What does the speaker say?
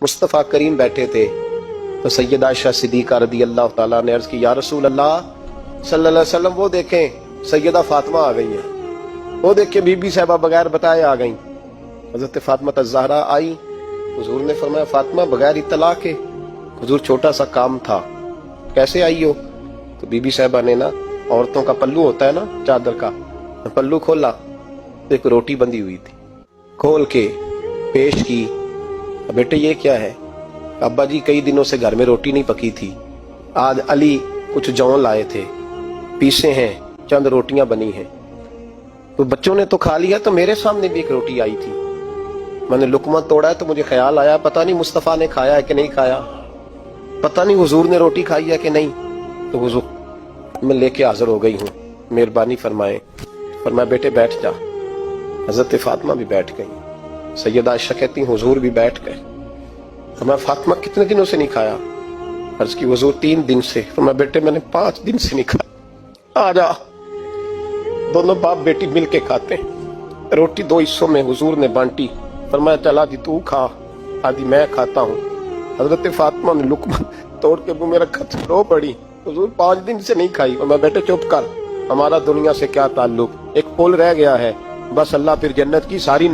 मुस्तफ़ा करीम बैठे थे तो सैयदा आयशा सिद्दीक़ा रदी अल्लाह ताला ने अर्ज की, या रसूल अल्लाह सल्लल्लाहु अलैहि वसल्लम, वो देखें सैयदा फातिमा आ गई है, वो देख के बीबी साहबा बगैर बताए आ गई। हजरत फातिमा ज़हरा आई, हुजूर ने फरमाया फातिमा बगैर इत्तला के। हुजूर छोटा सा काम था, कैसे आई हो? तो बीबी साहबा ने ना, औरतों का पल्लू होता है ना चादर का, पल्लू खोला तो एक रोटी बंधी हुई थी, खोल के पेश की। बेटे ये क्या है? अब्बा जी कई दिनों से घर में रोटी नहीं पकी थी, आज अली कुछ जौ लाए थे, पीसे हैं, चंद रोटियां बनी हैं, तो बच्चों ने तो खा लिया, तो मेरे सामने भी एक रोटी आई थी, मैंने लुकमा तोड़ा है तो मुझे ख्याल आया पता नहीं मुस्तफ़ा ने खाया है कि नहीं खाया, पता नहीं हुजूर ने रोटी खाई है कि नहीं, तो हुजूर मैं लेके हाजिर हो गई हूँ, मेहरबानी फरमाए। फरमाया बेटे बैठ जा। हजरत फातिमा भी बैठ गई। सैयदा आयशा कहती हुजूर भी बैठ गए। फरमाया फातिमा कितने दिनों से नहीं खाया? अर्ज की हुजूर 3 दिन से। फरमाया बेटे मैंने 5 दिन से नहीं खाया, आ जा। दोनों बाप बेटी मिल के खाते हैं। रोटी 2 हिस्सों में हुजूर ने बांटी। फरमाया चल आदि तू खा, आदि मैं खाता हूँ। हजरत फातिमा ने लुकमा तोड़ के मुंह में रखा, रो पड़ी, हुजूर 5 दिन से नहीं खाई। और मैं बेटे चुप कर, हमारा दुनिया से क्या ताल्लुक, एक पुल रह गया है, बस अल्लाह फिर जन्नत की सारी